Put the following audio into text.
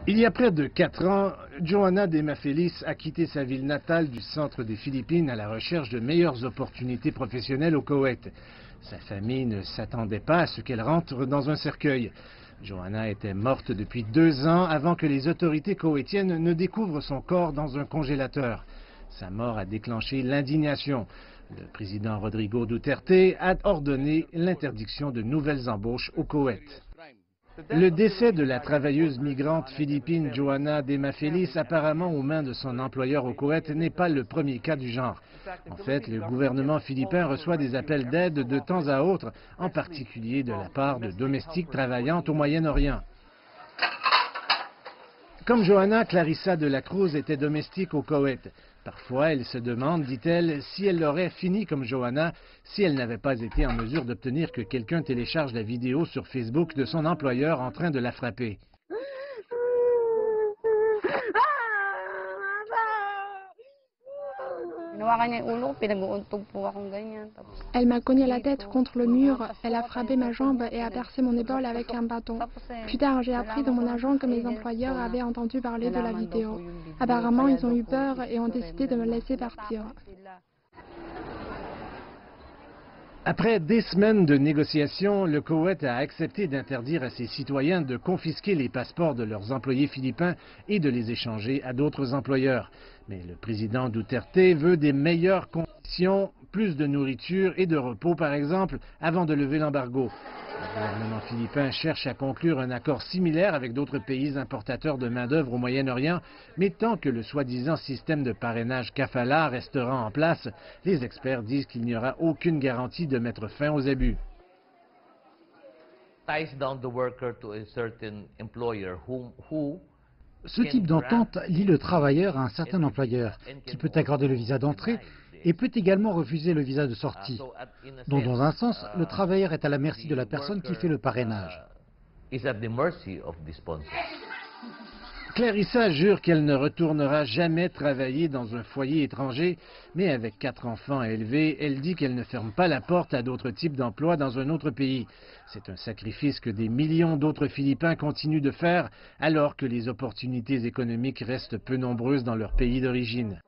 Il y a près de 4 ans, Johanna Demafelis a quitté sa ville natale du centre des Philippines à la recherche de meilleures opportunités professionnelles au Koweït. Sa famille ne s'attendait pas à ce qu'elle rentre dans un cercueil. Johanna était morte depuis 2 ans avant que les autorités koweïtiennes ne découvrent son corps dans un congélateur. Sa mort a déclenché l'indignation. Le président Rodrigo Duterte a ordonné l'interdiction de nouvelles embauches au Koweït. Le décès de la travailleuse migrante philippine Johanna Demafelis, apparemment aux mains de son employeur au Koweït, n'est pas le premier cas du genre. En fait, le gouvernement philippin reçoit des appels d'aide de temps à autre, en particulier de la part de domestiques travaillant au Moyen-Orient. Comme Johanna, Clarissa de la Cruz était domestique au Koweït. Parfois, elle se demande, dit-elle, si elle aurait fini comme Johanna si elle n'avait pas été en mesure d'obtenir que quelqu'un télécharge la vidéo sur Facebook de son employeur en train de la frapper. Elle m'a cogné la tête contre le mur, elle a frappé ma jambe et a percé mon épaule avec un bâton. Plus tard, j'ai appris de mon agent que mes employeurs avaient entendu parler de la vidéo. Apparemment, ils ont eu peur et ont décidé de me laisser partir. Après des semaines de négociations, le Koweït a accepté d'interdire à ses citoyens de confisquer les passeports de leurs employés philippins et de les échanger à d'autres employeurs. Mais le président Duterte veut des meilleures conditions, plus de nourriture et de repos par exemple, avant de lever l'embargo. Le gouvernement philippin cherche à conclure un accord similaire avec d'autres pays importateurs de main-d'œuvre au Moyen-Orient, mais tant que le soi-disant système de parrainage kafala restera en place, les experts disent qu'il n'y aura aucune garantie de mettre fin aux abus. Ce type d'entente lie le travailleur à un certain employeur, qui peut accorder le visa d'entrée et peut également refuser le visa de sortie. Donc, dans un sens, le travailleur est à la merci de la personne qui fait le parrainage. Clarissa jure qu'elle ne retournera jamais travailler dans un foyer étranger, mais avec 4 enfants à élever, elle dit qu'elle ne ferme pas la porte à d'autres types d'emplois dans un autre pays. C'est un sacrifice que des millions d'autres Philippins continuent de faire, alors que les opportunités économiques restent peu nombreuses dans leur pays d'origine.